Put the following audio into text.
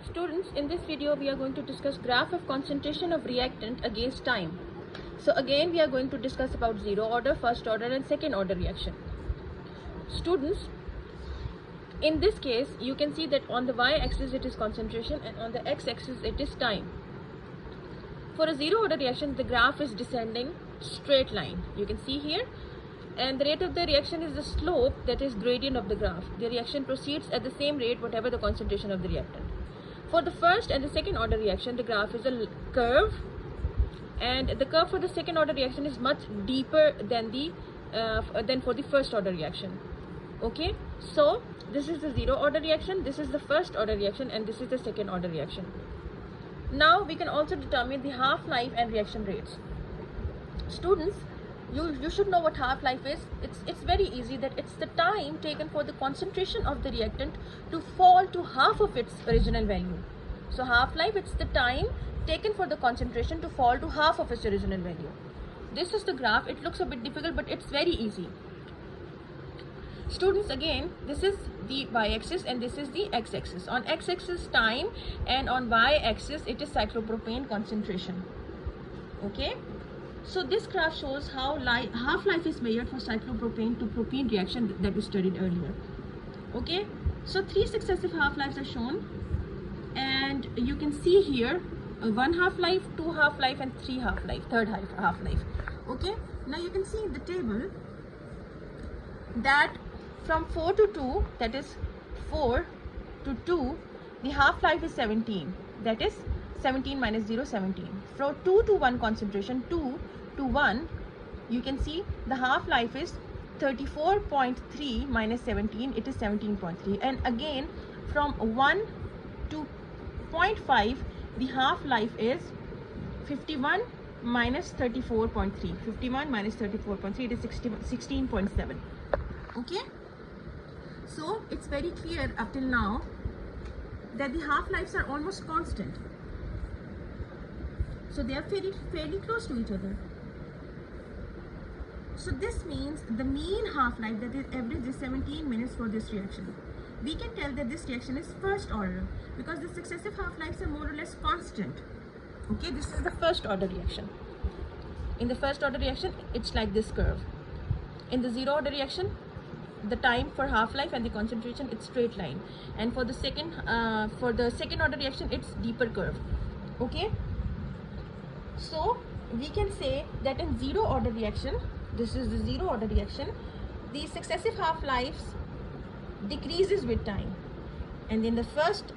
Students, in this video we are going to discuss graph of concentration of reactant against time. So again we are going to discuss about zero order, first order and second order reaction. Students, in this case you can see that on the y-axis it is concentration and on the x-axis it is time. For a zero order reaction the graph is descending straight line. You can see here, and the rate of the reaction is the slope, that is gradient of the graph. The reaction proceeds at the same rate whatever the concentration of the reactant. For the first and the second order reaction the graph is a curve, and the curve for the second order reaction is much deeper than for the first order reaction. Okay, so this is the zero order reaction, this is the first order reaction, and this is the second order reaction. Now we can also determine the half-life and reaction rates. Students, you should know what half-life is. It's very easy, that it's the time taken for the concentration of the reactant to fall to half of its original value. So half-life, it's the time taken for the concentration to fall to half of its original value. This is the graph. It looks a bit difficult, but it's very easy. Students, again, this is the y-axis and this is the x-axis. On x-axis time and on y-axis it is cyclopropane concentration. Okay, so this graph shows how half-life is measured for cyclopropane to propene reaction that we studied earlier. Okay, so 3 successive half-lives are shown, and you can see here 1 half-life, 2 half-life and 3 half-life, third half-life. Okay, now you can see in the table that from 4 to 2, that is 4 to 2, the half-life is 17, that is 17 minus 0, 17. From 2 to 1 concentration, 2 to 1, you can see the half-life is 34.3 minus 17, it is 17.3. And again from 1 to 0.5, the half-life is 51 minus 34.3. 51 minus 34.3, it is 16.7. Okay, so it's very clear up till now that the half-lives are almost constant. So they are fairly close to each other. So this means the mean half-life, that is average, is 17 minutes for this reaction. We can tell that this reaction is first order because the successive half-lives are more or less constant. Okay, this is the first order reaction. In the first order reaction it's like this curve. In the zero order reaction the time for half-life and the concentration, it's straight line, and for the second order reaction it's deeper curve. Okay, so we can say that in zero order reaction, this is the zero order reaction, the successive half-lives decreases with time, and in the first